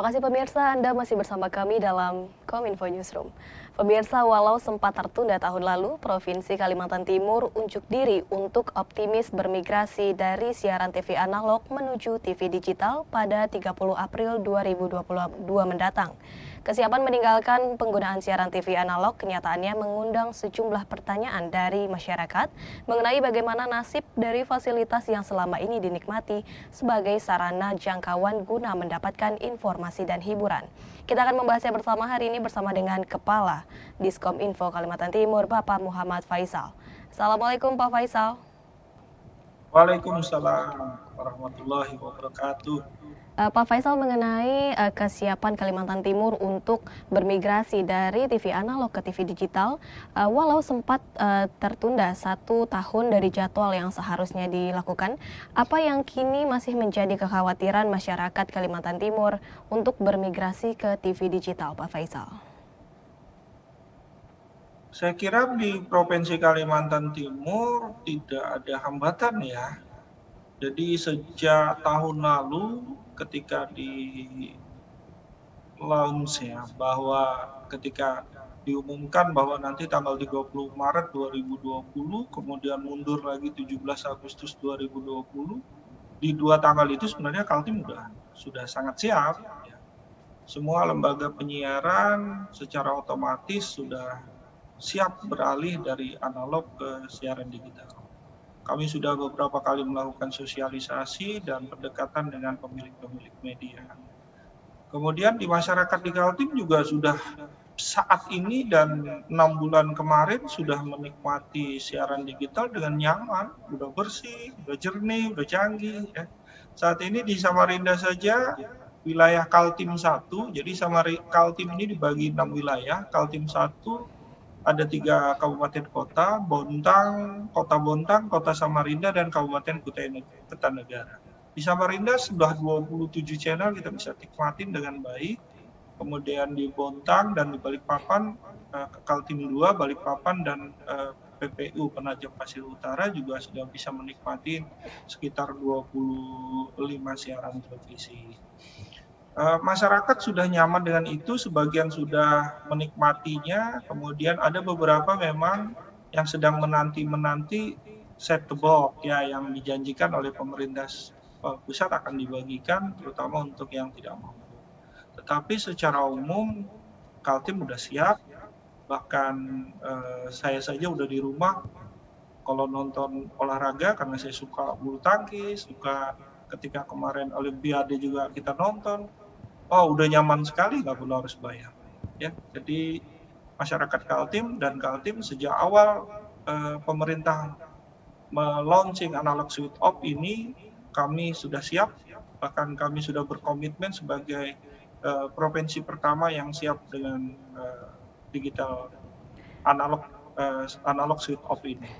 kasih pemirsa, Anda masih bersama kami dalam Kominfo Newsroom. Pemirsa, walau sempat tertunda tahun lalu, Provinsi Kalimantan Timur unjuk diri untuk optimis bermigrasi dari siaran TV analog menuju TV digital pada 30 April 2022 mendatang. Kesiapan meninggalkan penggunaan siaran TV analog kenyataannya mengundang sejumlah pertanyaan dari masyarakat mengenai bagaimana nasib dari fasilitas yang selama ini dinikmati sebagai sarana jangkauan guna mendapatkan informasi dan hiburan. Kita akan membahasnya bersama hari ini bersama dengan Kepala Diskominfo Kalimantan Timur, Bapak Muhammad Faisal. Assalamualaikum Pak Faisal. Waalaikumsalam warahmatullahi wabarakatuh. Pak Faisal, mengenai kesiapan Kalimantan Timur untuk bermigrasi dari TV analog ke TV digital, walau sempat tertunda 1 tahun dari jadwal yang seharusnya dilakukan, apa yang kini masih menjadi kekhawatiran masyarakat Kalimantan Timur untuk bermigrasi ke TV digital, Pak Faisal? Saya kira di Provinsi Kalimantan Timur tidak ada hambatan ya. Jadi sejak tahun lalu ketika di launch ya, bahwa ketika diumumkan bahwa nanti tanggal 30 Maret 2020, kemudian mundur lagi 17 Agustus 2020, di 2 tanggal itu sebenarnya Kaltim sudah sangat siap. Ya. Semua lembaga penyiaran secara otomatis sudah siap beralih dari analog ke siaran digital. Kami sudah beberapa kali melakukan sosialisasi dan pendekatan dengan pemilik-pemilik media. Kemudian di masyarakat di Kaltim juga sudah saat ini dan 6 bulan kemarin sudah menikmati siaran digital dengan nyaman, udah bersih, udah jernih, udah canggih. Ya. Saat ini di Samarinda saja wilayah Kaltim 1, jadi Kaltim ini dibagi 6 wilayah, Kaltim 1 ada 3 kabupaten kota, Kota Bontang, Kota Samarinda, dan Kabupaten Kertanegara. Di Samarinda sudah 27 channel kita bisa nikmatin dengan baik. Kemudian di Bontang dan di Balikpapan, Kaltim 2, Balikpapan, dan PPU Penajam Pasir Utara juga sudah bisa menikmati sekitar 25 siaran televisi. Masyarakat sudah nyaman dengan itu, sebagian sudah menikmatinya, kemudian ada beberapa memang yang sedang menanti set top box ya, yang dijanjikan oleh pemerintah pusat akan dibagikan terutama untuk yang tidak mampu. Tetapi secara umum Kaltim udah siap, bahkan saya saja udah di rumah kalau nonton olahraga karena saya suka bulu tangkis, suka ketika kemarin Olimpiade juga kita nonton. Oh, udah nyaman sekali, nggak perlu harus bayar. Ya, jadi masyarakat Kaltim dan Kaltim sejak awal pemerintah launching analog switch off ini, kami sudah siap, bahkan kami sudah berkomitmen sebagai provinsi pertama yang siap dengan digital analog switch off ini.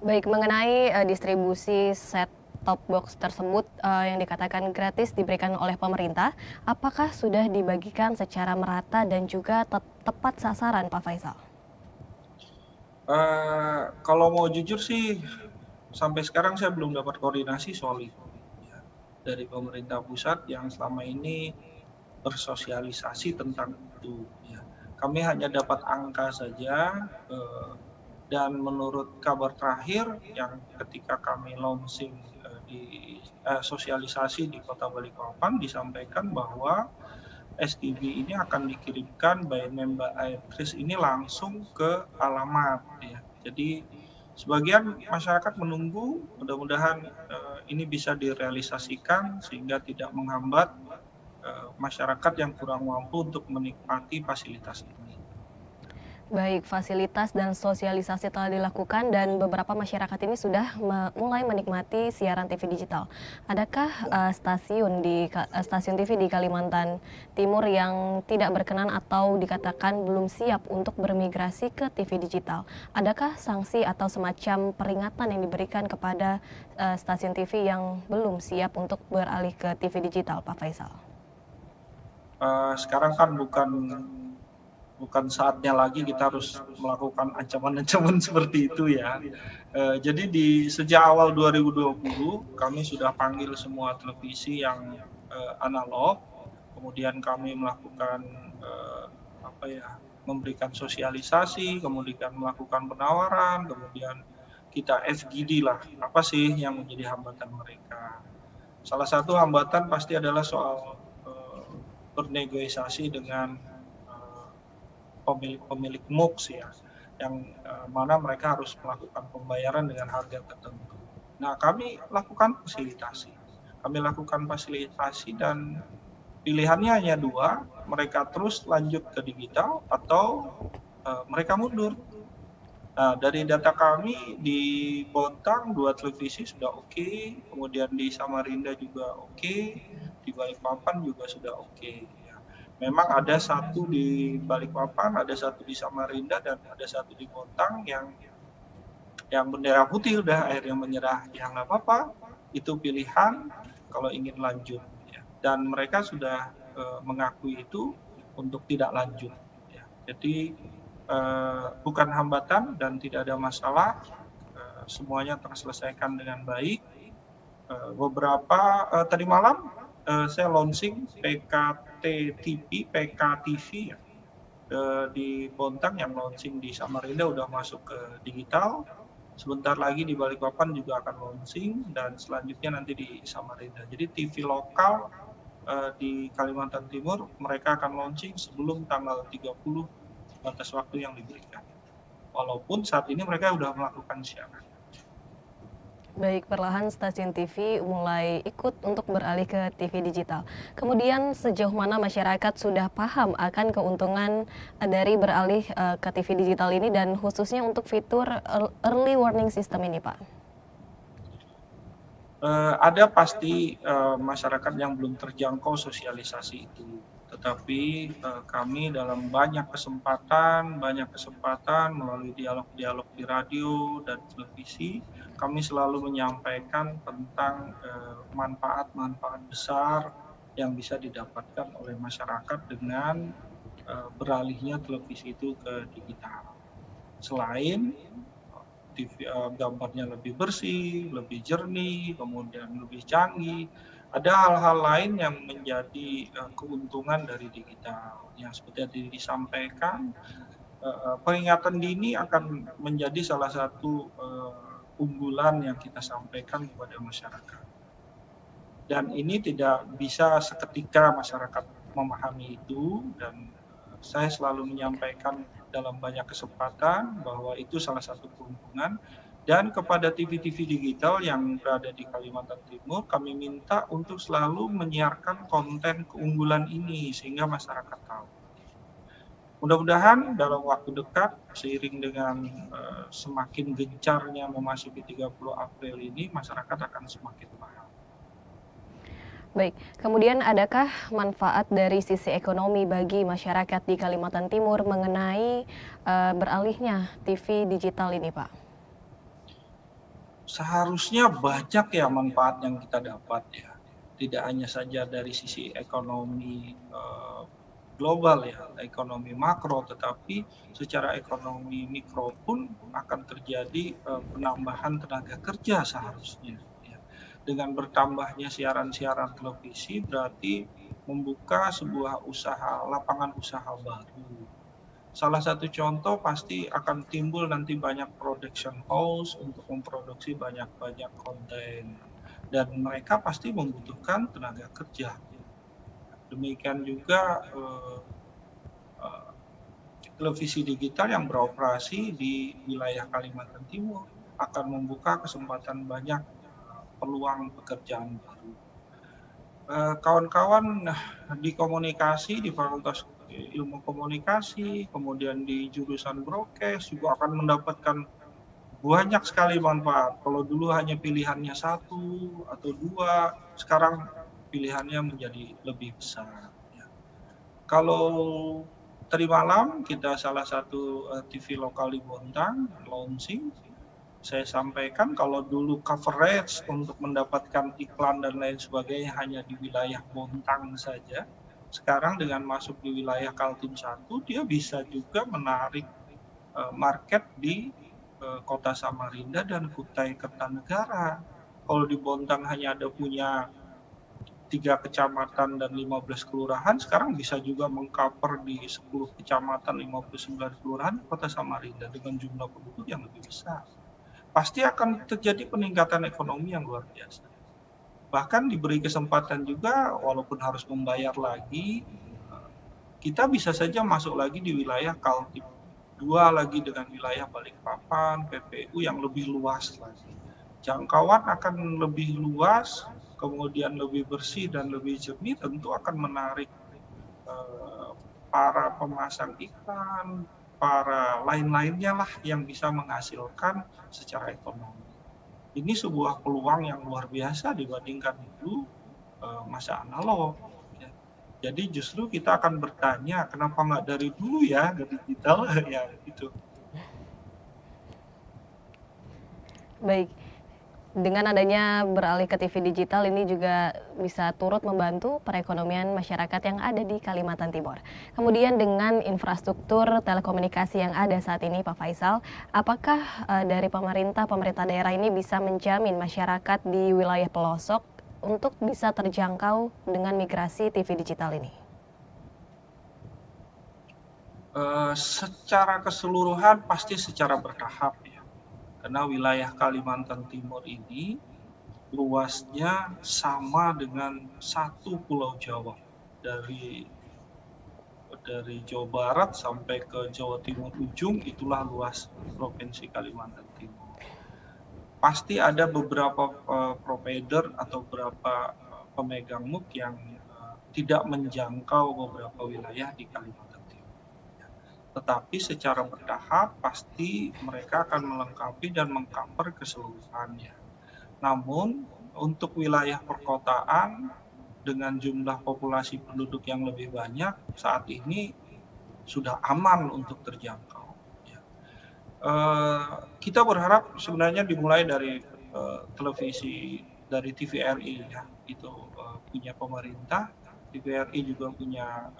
Baik, mengenai distribusi set top box tersebut yang dikatakan gratis diberikan oleh pemerintah, apakah sudah dibagikan secara merata dan juga tepat sasaran, Pak Faisal? Kalau mau jujur sih, sampai sekarang saya belum dapat koordinasi soal itu ya, dari pemerintah pusat yang selama ini bersosialisasi tentang itu. Ya. Kami hanya dapat angka saja, dan menurut kabar terakhir yang ketika kami launching di sosialisasi di Kota Balikpapan disampaikan bahwa STB ini akan dikirimkan by name by Airkris ini langsung ke alamat ya. Jadi sebagian masyarakat menunggu, mudah-mudahan ini bisa direalisasikan sehingga tidak menghambat masyarakat yang kurang mampu untuk menikmati fasilitas ini. Baik, fasilitas dan sosialisasi telah dilakukan dan beberapa masyarakat ini sudah mulai menikmati siaran TV digital. Adakah stasiun TV di Kalimantan Timur yang tidak berkenan atau dikatakan belum siap untuk bermigrasi ke TV digital? Adakah sanksi atau semacam peringatan yang diberikan kepada stasiun TV yang belum siap untuk beralih ke TV digital, Pak Faisal? Sekarang kan bukan saatnya lagi kita harus melakukan ancaman-ancaman seperti itu ya. Jadi sejak awal 2020 kami sudah panggil semua televisi yang analog kemudian kami melakukan memberikan sosialisasi, kemudian melakukan penawaran, kemudian kita FGD lah, apa sih yang menjadi hambatan mereka. Salah satu hambatan pasti adalah soal bernegosiasi dengan pemilik MOOCs ya, yang mana mereka harus melakukan pembayaran dengan harga tertentu. Nah, kami lakukan fasilitasi dan pilihannya hanya dua, mereka terus lanjut ke digital atau mereka mundur. Nah, dari data kami di Bontang 2 televisi sudah oke, kemudian di Samarinda juga oke, di Balikpapan juga sudah oke. Ya. Memang ada satu di Balikpapan, ada satu di Samarinda, dan ada satu di Bontang yang bendera putih udah akhirnya menyerah. Ya nggak apa-apa, itu pilihan kalau ingin lanjut. Ya. Dan mereka sudah mengakui itu untuk tidak lanjut. Ya. Jadi bukan hambatan dan tidak ada masalah, semuanya terselesaikan dengan baik. Tadi malam saya launching PKTV ya, di Bontang, yang launching di Samarinda udah masuk ke digital. Sebentar lagi di Balikpapan juga akan launching, dan selanjutnya nanti di Samarinda. Jadi TV lokal di Kalimantan Timur mereka akan launching sebelum tanggal 30 batas waktu yang diberikan. Walaupun saat ini mereka sudah melakukan siaran. Baik, perlahan stasiun TV mulai ikut untuk beralih ke TV digital. Kemudian sejauh mana masyarakat sudah paham akan keuntungan dari beralih ke TV digital ini, dan khususnya untuk fitur early warning system ini, Pak? Ada pasti masyarakat yang belum terjangkau sosialisasi itu. Tetapi kami dalam banyak kesempatan melalui dialog-dialog di radio dan televisi, kami selalu menyampaikan tentang manfaat-manfaat besar yang bisa didapatkan oleh masyarakat dengan beralihnya televisi itu ke digital. Selain gambarnya lebih bersih, lebih jernih, kemudian lebih canggih, ada hal-hal lain yang menjadi keuntungan dari digital. Yang seperti tadi disampaikan, peringatan dini akan menjadi salah satu unggulan yang kita sampaikan kepada masyarakat. Dan ini tidak bisa seketika masyarakat memahami itu, dan saya selalu menyampaikan dalam banyak kesempatan bahwa itu salah satu keuntungan. Dan kepada TV-TV digital yang berada di Kalimantan Timur, kami minta untuk selalu menyiarkan konten keunggulan ini sehingga masyarakat tahu. Mudah-mudahan dalam waktu dekat, seiring dengan semakin gencarnya memasuki 30 April ini, masyarakat akan semakin paham. Baik, kemudian adakah manfaat dari sisi ekonomi bagi masyarakat di Kalimantan Timur mengenai beralihnya TV digital ini, Pak? Seharusnya banyak ya manfaat yang kita dapat ya. Tidak hanya saja dari sisi ekonomi global ya, ekonomi makro, tetapi secara ekonomi mikro pun akan terjadi penambahan tenaga kerja seharusnya. Dengan bertambahnya siaran-siaran televisi berarti membuka sebuah lapangan usaha baru. Salah satu contoh pasti akan timbul nanti banyak production house untuk memproduksi banyak-banyak konten. Dan mereka pasti membutuhkan tenaga kerja. Demikian juga televisi digital yang beroperasi di wilayah Kalimantan Timur akan membuka kesempatan banyak peluang pekerjaan baru. Kawan-kawan di komunikasi, di Fakultas Ilmu Komunikasi, kemudian di jurusan broadcast juga akan mendapatkan banyak sekali manfaat. Kalau dulu hanya pilihannya 1 atau 2, sekarang pilihannya menjadi lebih besar. Kalau tadi malam kita salah satu TV lokal di Bontang launching, saya sampaikan kalau dulu coverage untuk mendapatkan iklan dan lain sebagainya hanya di wilayah Bontang saja. Sekarang dengan masuk di wilayah Kaltim 1, dia bisa juga menarik market di Kota Samarinda dan Kutai Kertanegara. Kalau di Bontang hanya ada punya 3 kecamatan dan 15 kelurahan, sekarang bisa juga meng-cover di 10 kecamatan, 59 kelurahan di Kota Samarinda dengan jumlah penduduk yang lebih besar. Pasti akan terjadi peningkatan ekonomi yang luar biasa. Bahkan diberi kesempatan juga, walaupun harus membayar lagi, kita bisa saja masuk lagi di wilayah Kaltim 2 lagi dengan wilayah Balikpapan, PPU yang lebih luas lagi. Jangkauan akan lebih luas, kemudian lebih bersih dan lebih jernih, tentu akan menarik para pemasang iklan, para lain-lainnya lah yang bisa menghasilkan secara ekonomi. Ini sebuah peluang yang luar biasa dibandingkan dulu masa analog. Ya. Jadi justru kita akan bertanya, kenapa nggak dari dulu ya ke digital ya gitu. Baik. Dengan adanya beralih ke TV digital ini juga bisa turut membantu perekonomian masyarakat yang ada di Kalimantan Timur. Kemudian dengan infrastruktur telekomunikasi yang ada saat ini Pak Faisal, apakah dari pemerintah daerah ini bisa menjamin masyarakat di wilayah pelosok untuk bisa terjangkau dengan migrasi TV digital ini? Secara keseluruhan pasti secara bertahap ya. Karena wilayah Kalimantan Timur ini luasnya sama dengan satu pulau Jawa. Dari Jawa Barat sampai ke Jawa Timur ujung, itulah luas Provinsi Kalimantan Timur. Pasti ada beberapa provider atau beberapa pemegang MUK yang tidak menjangkau beberapa wilayah di Kalimantan Timur. Tetapi secara bertahap pasti mereka akan melengkapi dan meng-cover keseluruhannya. Namun untuk wilayah perkotaan dengan jumlah populasi penduduk yang lebih banyak saat ini sudah aman untuk terjangkau. Kita berharap sebenarnya dimulai dari televisi, dari TVRI ya, itu punya pemerintah, TVRI juga punya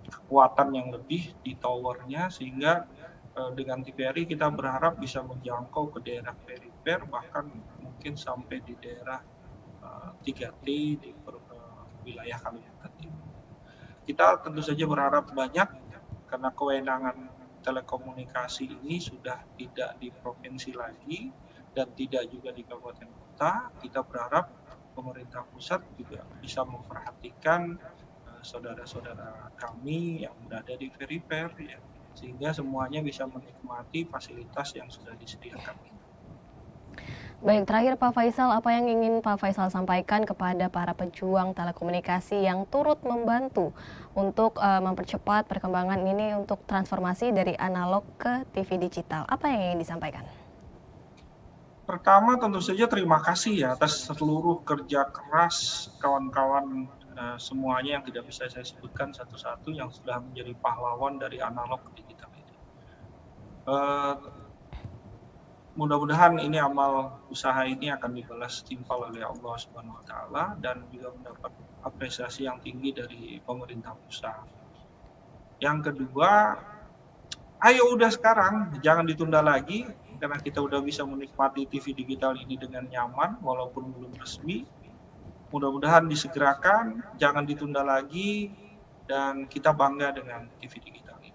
kekuatan yang lebih di towernya, sehingga dengan TVRI kita berharap bisa menjangkau ke daerah perifer, bahkan mungkin sampai di daerah 3T di wilayah Kalimantan Timur. Kita tentu saja berharap banyak, karena kewenangan telekomunikasi ini sudah tidak di provinsi lagi dan tidak juga di kabupaten kota. Kita berharap pemerintah pusat juga bisa memperhatikan saudara-saudara kami yang berada di perifer ya, sehingga semuanya bisa menikmati fasilitas yang sudah disediakan. Baik, terakhir Pak Faisal, apa yang ingin Pak Faisal sampaikan kepada para pejuang telekomunikasi yang turut membantu untuk mempercepat perkembangan ini untuk transformasi dari analog ke TV digital? Apa yang ingin disampaikan? Pertama tentu saja terima kasih ya atas seluruh kerja keras kawan-kawan semuanya yang tidak bisa saya sebutkan satu-satu yang sudah menjadi pahlawan dari analog ke digital ini. Mudah-mudahan ini amal usaha ini akan dibalas timpal oleh Allah Subhanahu wa taala dan juga mendapat apresiasi yang tinggi dari pemerintah pusat. Yang kedua, ayo udah sekarang, jangan ditunda lagi karena kita udah bisa menikmati TV digital ini dengan nyaman walaupun belum resmi. Mudah-mudahan disegerakan, jangan ditunda lagi, dan kita bangga dengan TV digital ini.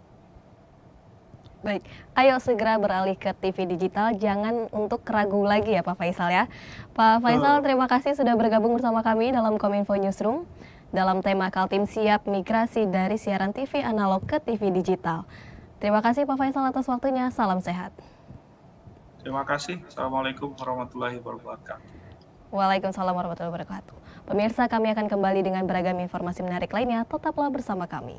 Baik, ayo segera beralih ke TV digital, jangan untuk ragu lagi ya Pak Faisal ya. Pak Faisal, terima kasih sudah bergabung bersama kami dalam Kominfo Newsroom dalam tema Kaltim siap migrasi dari siaran TV analog ke TV digital. Terima kasih Pak Faisal atas waktunya, salam sehat. Terima kasih, Assalamualaikum warahmatullahi wabarakatuh. Waalaikumsalam warahmatullahi wabarakatuh. Pemirsa, kami akan kembali dengan beragam informasi menarik lainnya. Tetaplah bersama kami.